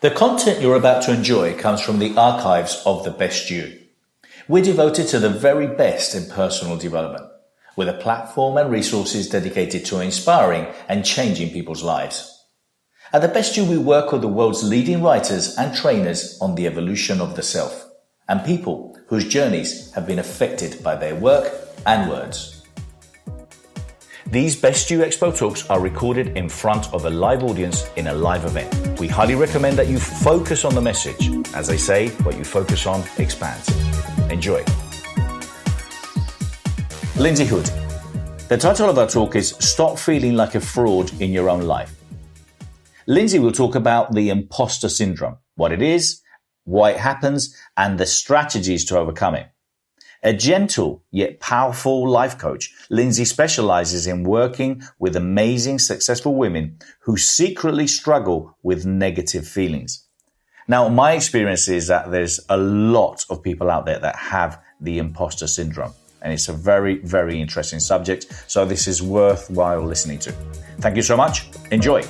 The content you're about to enjoy comes from the archives of The Best You. We're devoted to the very best in personal development, with a platform and resources dedicated to inspiring and changing people's lives. At The Best You, we work with the world's leading writers and trainers on the evolution of the self, and people whose journeys have been affected by their work and words. These Best You EXPO talks are recorded in front of a live audience in a live event. We highly recommend that you focus on the message. As they say, what you focus on expands. Enjoy. Lindsey Hood. The title of our talk is Stop Feeling Like a Fraud in Your Own Life. Lindsey will talk about the Impostor Syndrome, what it is, why it happens, and the strategies to overcome it. A gentle yet powerful life coach, Lindsey specializes in working with amazing, successful women who secretly struggle with negative feelings. Now, my experience is that there's a lot of people out there that have the imposter syndrome, and it's a very, very interesting subject, so this is worthwhile listening to. Thank you so much. Enjoy.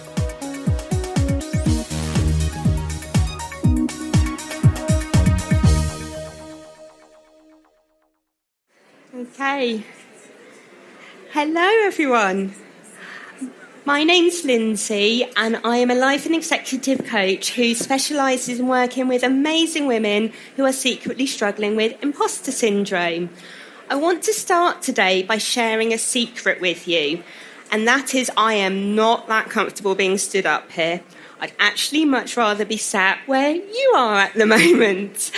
Okay. Hello, everyone. My name's Lindsey, and I am a life and executive coach who specialises in working with amazing women who are secretly struggling with imposter syndrome. I want to start today by sharing a secret with you, and that is I am not that comfortable being stood up here. I'd actually much rather be sat where you are at the moment.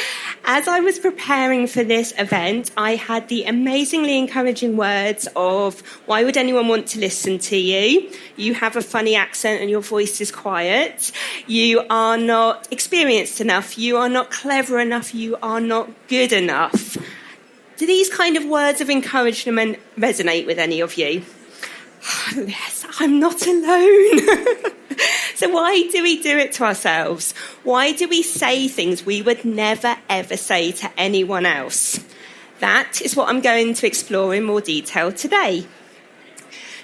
As I was preparing for this event, I had the amazingly encouraging words of, why would anyone want to listen to you? You have a funny accent and your voice is quiet. You are not experienced enough. You are not clever enough. You are not good enough. Do these kind of words of encouragement resonate with any of you? Yes, I'm not alone. So why do we do it to ourselves? Why do we say things we would never, ever say to anyone else? That is what I'm going to explore in more detail today.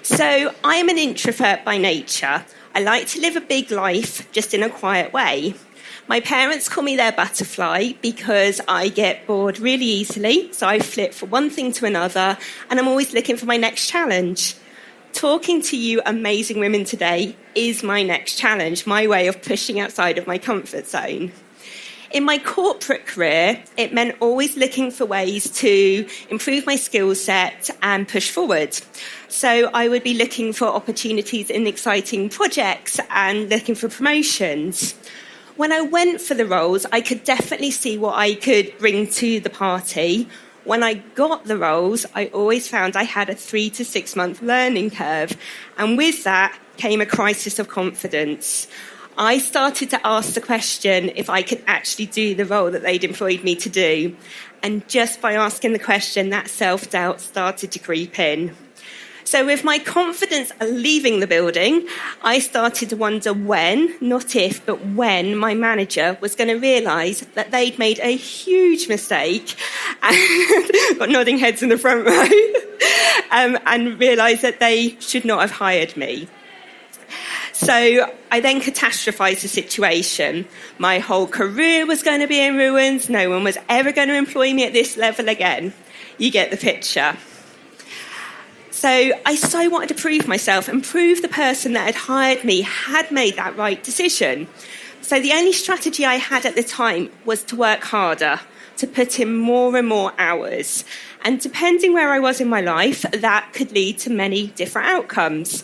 So I am an introvert by nature. I like to live a big life, just in a quiet way. My parents call me their butterfly because I get bored really easily, so I flip from one thing to another, and I'm always looking for my next challenge. Talking to you amazing women today is my next challenge, my way of pushing outside of my comfort zone. In my corporate career, it meant always looking for ways to improve my skill set and push forward. So I would be looking for opportunities in exciting projects and looking for promotions. When I went for the roles, I could definitely see what I could bring to the party. When I got the roles, I always found I had a 3 to 6 month learning curve. And with that came a crisis of confidence. I started to ask the question if I could actually do the role that they'd employed me to do. And just by asking the question, that self-doubt started to creep in. So with my confidence leaving the building, I started to wonder when, not if, but when my manager was going to realise that they'd made a huge mistake, and got nodding heads in the front row, and realised that they should not have hired me. So I then catastrophised the situation. My whole career was going to be in ruins. No one was ever going to employ me at this level again. You get the picture. So I so wanted to prove myself and prove the person that had hired me had made that right decision. So the only strategy I had at the time was to work harder, to put in more and more hours. And depending where I was in my life, that could lead to many different outcomes.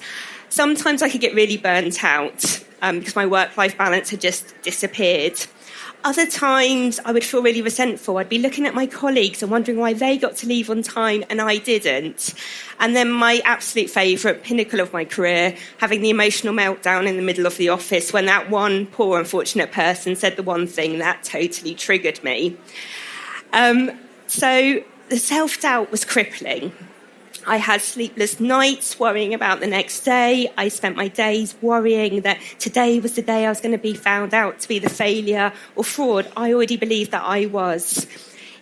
Sometimes I could get really burnt out because my work-life balance had just disappeared. Other times I would feel really resentful. I'd be looking at my colleagues and wondering why they got to leave on time and I didn't. And then my absolute favourite pinnacle of my career, having the emotional meltdown in the middle of the office when that one poor unfortunate person said the one thing that totally triggered me. So the self-doubt was crippling. I had sleepless nights worrying about the next day. I spent my days worrying that today was the day I was going to be found out to be the failure or fraud I already believed that I was.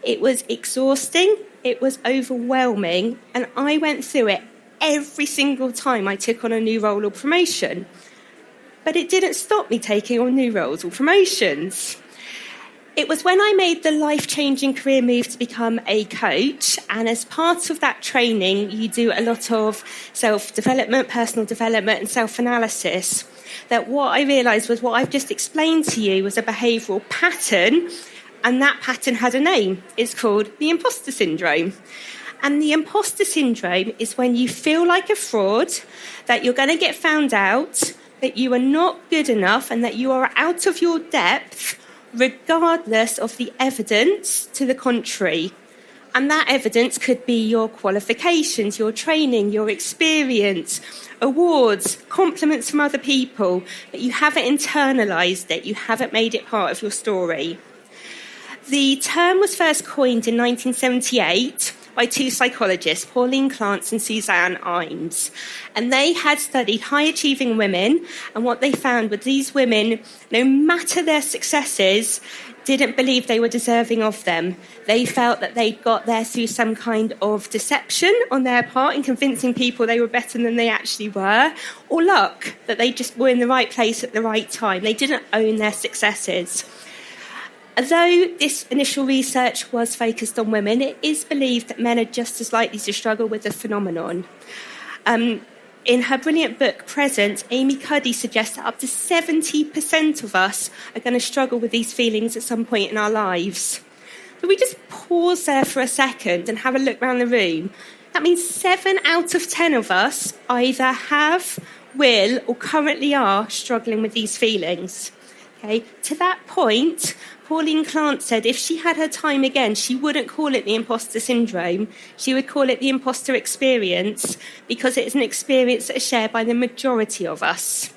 It was exhausting, it was overwhelming, and I went through it every single time I took on a new role or promotion. But it didn't stop me taking on new roles or promotions. It was when I made the life-changing career move to become a coach, and as part of that training, you do a lot of self-development, personal development, and self-analysis, that what I realised was what I've just explained to you was a behavioural pattern, and that pattern had a name. It's called the Impostor Syndrome. And the Impostor Syndrome is when you feel like a fraud, that you're going to get found out, that you are not good enough, and that you are out of your depth, regardless of the evidence to the contrary. And that evidence could be your qualifications, your training, your experience, awards, compliments from other people, but you haven't internalised it, you haven't made it part of your story. The term was first coined in 1978 by two psychologists, Pauline Clance and Suzanne Imes. And they had studied high-achieving women, and what they found was these women, no matter their successes, didn't believe they were deserving of them. They felt that they'd got there through some kind of deception on their part in convincing people they were better than they actually were, or luck, that they just were in the right place at the right time. They didn't own their successes. Although this initial research was focused on women, it is believed that men are just as likely to struggle with the phenomenon. In her brilliant book, Present, Amy Cuddy suggests that up to 70% of us are going to struggle with these feelings at some point in our lives. But we just pause there for a second and have a look around the room. That means 7 out of 10 of us either have, will, or currently are struggling with these feelings. Okay. To that point, Pauline Clance said if she had her time again, she wouldn't call it the imposter syndrome. She would call it the imposter experience, because it's an experience that is shared by the majority of us.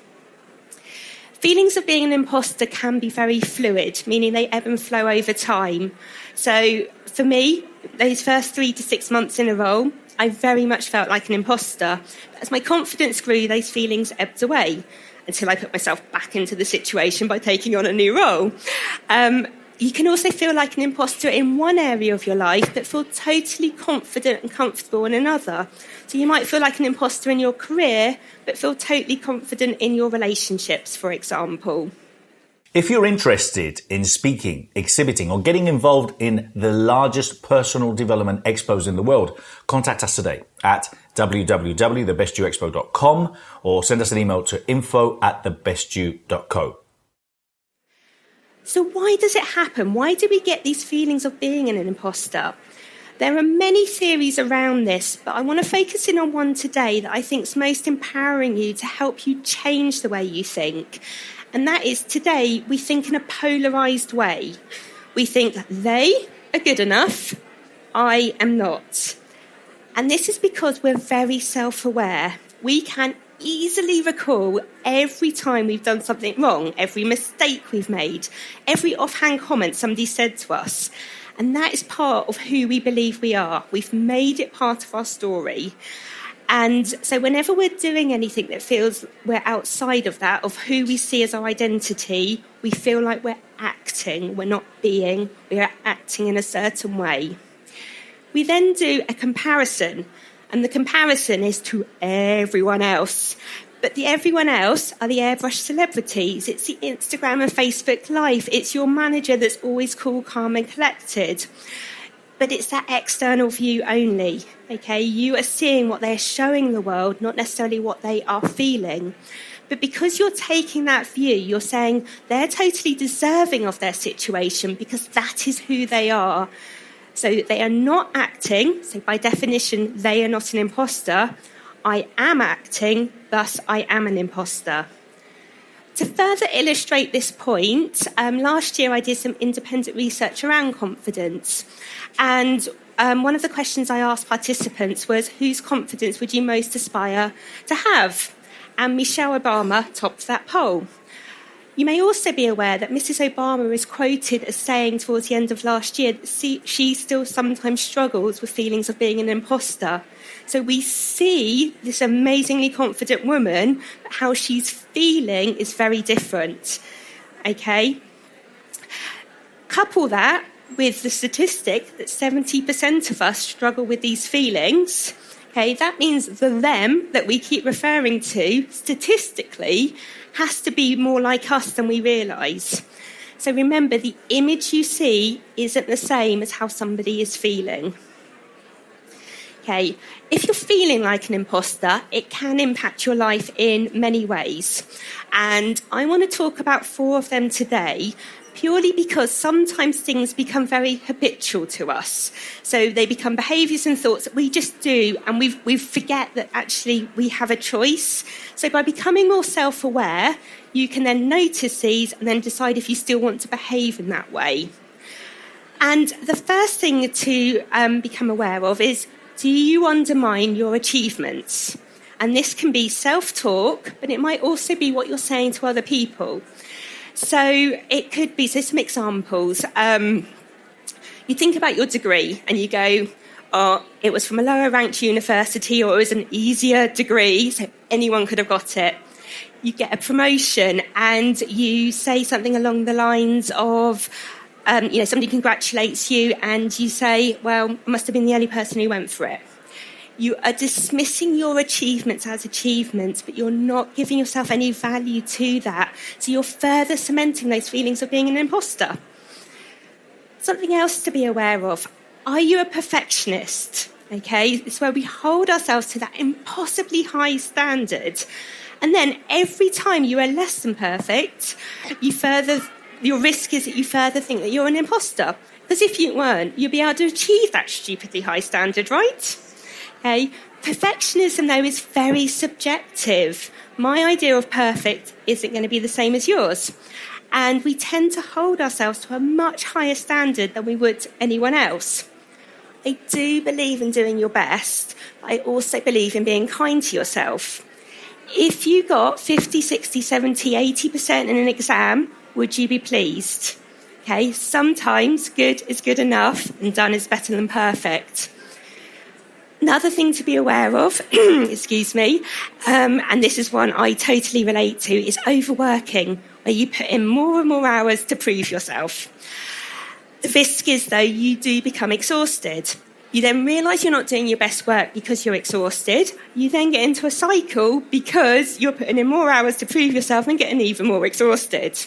Feelings of being an imposter can be very fluid, meaning they ebb and flow over time. So for me, those first 3 to 6 months in a role, I very much felt like an imposter. But as my confidence grew, those feelings ebbed away, until I put myself back into the situation by taking on a new role. You can also feel like an imposter in one area of your life, but feel totally confident and comfortable in another. So you might feel like an imposter in your career, but feel totally confident in your relationships, for example. If you're interested in speaking, exhibiting, or getting involved in the largest personal development expos in the world, contact us today at www.thebestyouexpo.com or send us an email to info@thebestyou.co. So why does it happen? Why do we get these feelings of being an imposter? There are many theories around this, but I want to focus in on one today that I think is most empowering you to help you change the way you think. And that is, today we think in a polarised way. We think that they are good enough, I am not. And this is because we're very self-aware. We can easily recall every time we've done something wrong, every mistake we've made, every offhand comment somebody said to us. And that is part of who we believe we are. We've made it part of our story. And so whenever we're doing anything that feels we're outside of that, of who we see as our identity, we feel like we're acting, we're not being, we're acting in a certain way. We then do a comparison, and the comparison is to everyone else. But the everyone else are the airbrushed celebrities. It's the Instagram and Facebook life. It's your manager that's always cool, calm and collected. But it's that external view only, okay? You are seeing what they're showing the world, not necessarily what they are feeling. But because you're taking that view, you're saying they're totally deserving of their situation because that is who they are. So they are not acting, so by definition, they are not an imposter. I am acting, thus I am an imposter. To further illustrate this point, last year I did some independent research around confidence. And one of the questions I asked participants was, whose confidence would you most aspire to have? And Michelle Obama topped that poll. You may also be aware that Mrs. Obama is quoted as saying towards the end of last year that she still sometimes struggles with feelings of being an imposter. So we see this amazingly confident woman, but how she's feeling is very different. Okay? Couple that with the statistic that 70% of us struggle with these feelings. Okay, that means the them that we keep referring to statistically has to be more like us than we realise. So remember, the image you see isn't the same as how somebody is feeling. Okay, if you're feeling like an imposter, it can impact your life in many ways. And I want to talk about 4 of them today, purely because sometimes things become very habitual to us. So they become behaviours and thoughts that we just do, and we forget that actually we have a choice. So by becoming more self-aware, you can then notice these and then decide if you still want to behave in that way. And the first thing to become aware of is, do you undermine your achievements? And this can be self-talk, but it might also be what you're saying to other people. So it could be, so some examples. You think about your degree and you go, oh, it was from a lower ranked university, or it was an easier degree, so anyone could have got it. You get a promotion and you say something along the lines of, somebody congratulates you and you say, well, I must have been the only person who went for it. You are dismissing your achievements as achievements, but you're not giving yourself any value to that. So you're further cementing those feelings of being an imposter. Something else to be aware of. Are you a perfectionist? Okay, it's where we hold ourselves to that impossibly high standard. And then every time you are less than perfect, your risk is that you further think that you're an imposter. Because if you weren't, you'd be able to achieve that stupidly high standard, right? Okay. Perfectionism, though, is very subjective. My idea of perfect isn't going to be the same as yours. And we tend to hold ourselves to a much higher standard than we would anyone else. I do believe in doing your best, but I also believe in being kind to yourself. If you got 50, 60, 70, 80% in an exam, would you be pleased? Okay, sometimes good is good enough and done is better than perfect. Another thing to be aware of, excuse me, and this is one I totally relate to, is overworking, where you put in more and more hours to prove yourself. The risk is, though, you do become exhausted. You then realise you're not doing your best work because you're exhausted. You then get into a cycle because you're putting in more hours to prove yourself and getting even more exhausted.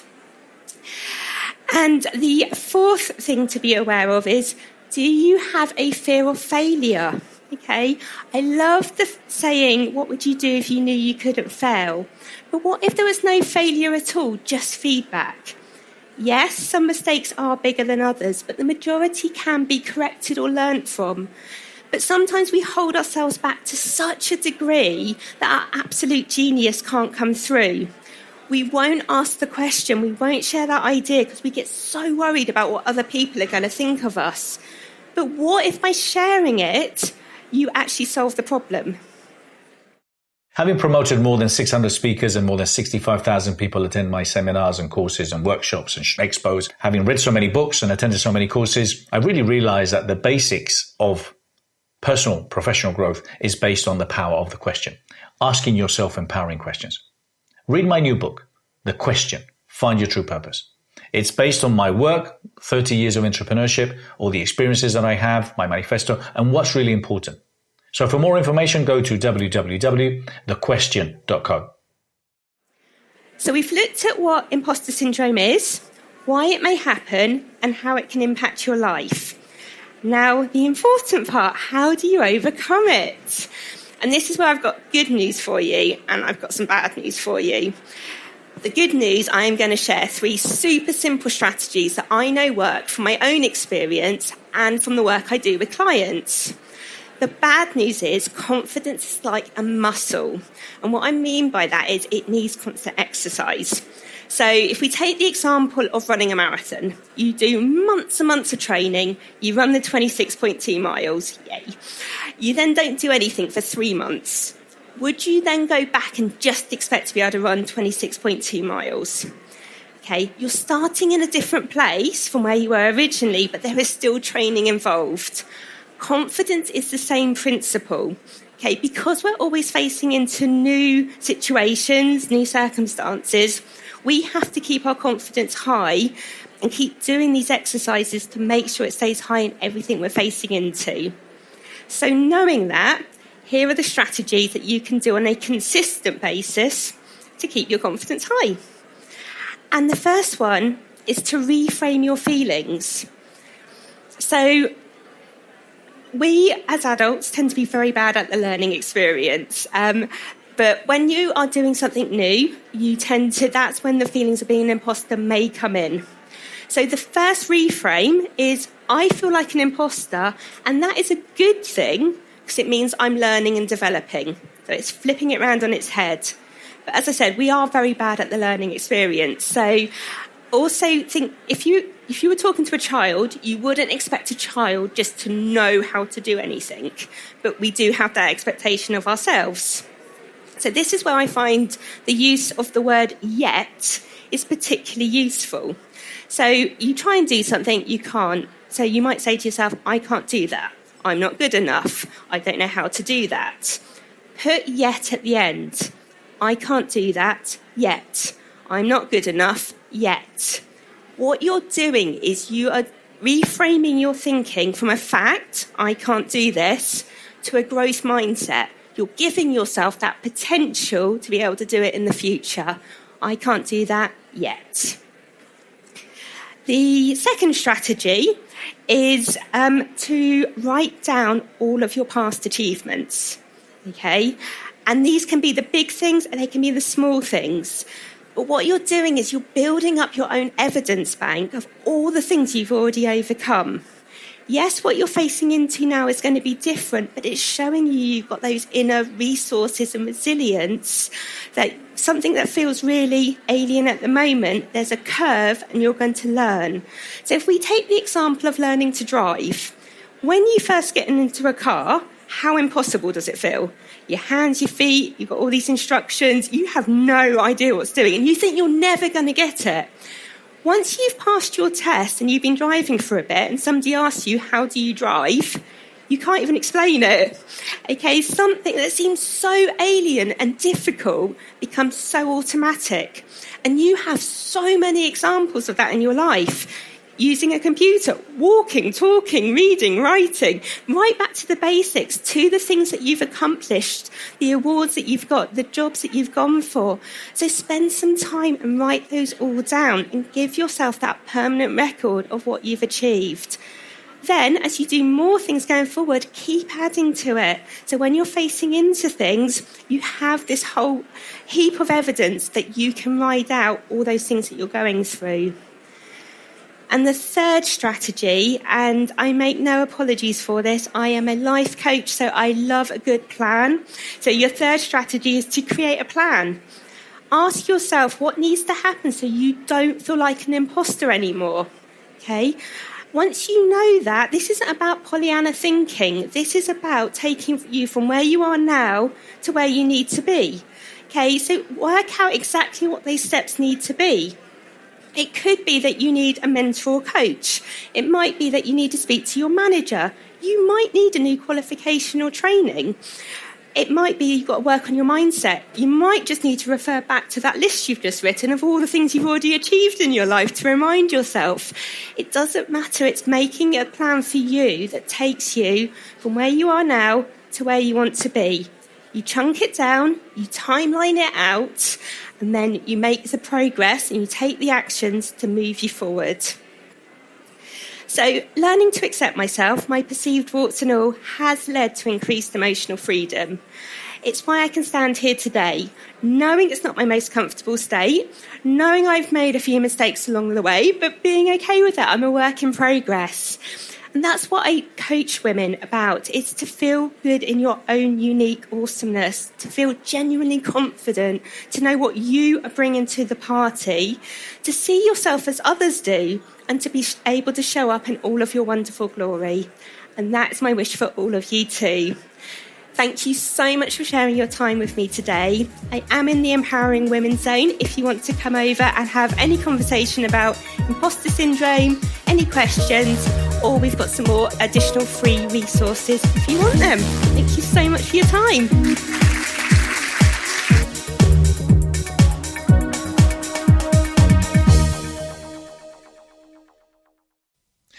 And the 4th thing to be aware of is, do you have a fear of failure? Okay, I love the saying, what would you do if you knew you couldn't fail? But what if there was no failure at all, just feedback? Yes, some mistakes are bigger than others, but the majority can be corrected or learnt from. But sometimes we hold ourselves back to such a degree that our absolute genius can't come through. We won't ask the question, we won't share that idea because we get so worried about what other people are going to think of us. But what if by sharing it, you actually solve the problem? Having promoted more than 600 speakers and more than 65,000 people attend my seminars and courses and workshops and expos, having read so many books and attended so many courses, I really realized that the basics of personal, professional growth is based on the power of the question. Asking yourself empowering questions. Read my new book, The Question, Find Your True Purpose. It's based on my work, 30 years of entrepreneurship, all the experiences that I have, my manifesto, and what's really important. So for more information, go to www.thequestion.co. So we've looked at what imposter syndrome is, why it may happen, and how it can impact your life. Now, the important part, how do you overcome it? And this is where I've got good news for you, and I've got some bad news for you. The good news, I am going to share 3 super simple strategies that I know work from my own experience and from the work I do with clients. The bad news is confidence is like a muscle. And what I mean by that is it needs constant exercise. So if we take the example of running a marathon, you do months and months of training, you run the 26.2 miles, yay. You then don't do anything for 3 months. Would you then go back and just expect to be able to run 26.2 miles? Okay, you're starting in a different place from where you were originally, but there is still training involved. Confidence is the same principle. Okay, because we're always facing into new situations, new circumstances, we have to keep our confidence high and keep doing these exercises to make sure it stays high in everything we're facing into. So knowing that, here are the strategies that you can do on a consistent basis to keep your confidence high. And the first one is to reframe your feelings. So we as adults tend to be very bad at the learning experience. But when you are doing something new, that's when the feelings of being an imposter may come in. So the first reframe is, I feel like an imposter, and that is a good thing because it means I'm learning and developing. So it's flipping it around on its head. But as I said, we are very bad at the learning experience. So also think, if you were talking to a child, you wouldn't expect a child just to know how to do anything. But we do have that expectation of ourselves. So this is where I find the use of the word yet is particularly useful. So you try and do something, you can't. So you might say to yourself, I can't do that. I'm not good enough. I don't know how to do that. Put yet at the end. I can't do that yet. I'm not good enough yet. What you're doing is you are reframing your thinking from a fact, I can't do this, to a growth mindset. You're giving yourself that potential to be able to do it in the future. I can't do that yet. The second strategy is to write down all of your past achievements, okay? And these can be the big things and they can be the small things. But what you're doing is you're building up your own evidence bank of all the things you've already overcome. Yes, what you're facing into now is going to be different, but it's showing you've got those inner resources and resilience, that something that feels really alien at the moment, there's a curve and you're going to learn. So if we take the example of learning to drive, when you first get into a car, how impossible does it feel? Your hands, your feet, you've got all these instructions, you have no idea what's doing, and you think you're never going to get it. Once you've passed your test and you've been driving for a bit and somebody asks you, how do you drive? You can't even explain it. Okay, something that seems so alien and difficult becomes so automatic. And you have so many examples of that in your life. Using a computer, walking, talking, reading, writing, right back to the basics, to the things that you've accomplished, the awards that you've got, the jobs that you've gone for. So spend some time and write those all down and give yourself that permanent record of what you've achieved. Then, as you do more things going forward, keep adding to it. So when you're facing into things, you have this whole heap of evidence that you can ride out all those things that you're going through. And the third strategy, and I make no apologies for this, I am a life coach, so I love a good plan. So your third strategy is to create a plan. Ask yourself what needs to happen so you don't feel like an imposter anymore. Okay? Once you know that, this isn't about Pollyanna thinking. This is about taking you from where you are now to where you need to be. Okay? So work out exactly what those steps need to be. It could be that you need a mentor or coach. It might be that you need to speak to your manager. You might need a new qualification or training. It might be you've got to work on your mindset. You might just need to refer back to that list you've just written of all the things you've already achieved in your life to remind yourself. It doesn't matter. It's making a plan for you that takes you from where you are now to where you want to be. You chunk it down, you timeline it out, and then you make the progress and you take the actions to move you forward. So learning to accept myself, my perceived warts and all, has led to increased emotional freedom. It's why I can stand here today, knowing it's not my most comfortable state, knowing I've made a few mistakes along the way, but being okay with that. I'm a work in progress. And that's what I coach women about, is to feel good in your own unique awesomeness, to feel genuinely confident, to know what you are bringing to the party, to see yourself as others do, and to be able to show up in all of your wonderful glory. And that's my wish for all of you too. Thank you so much for sharing your time with me today. I am in the Empowering Women Zone if you want to come over and have any conversation about imposter syndrome, any questions, or we've got some more additional free resources if you want them. Thank you so much for your time.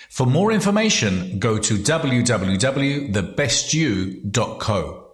For more information, go to www.thebestyou.co.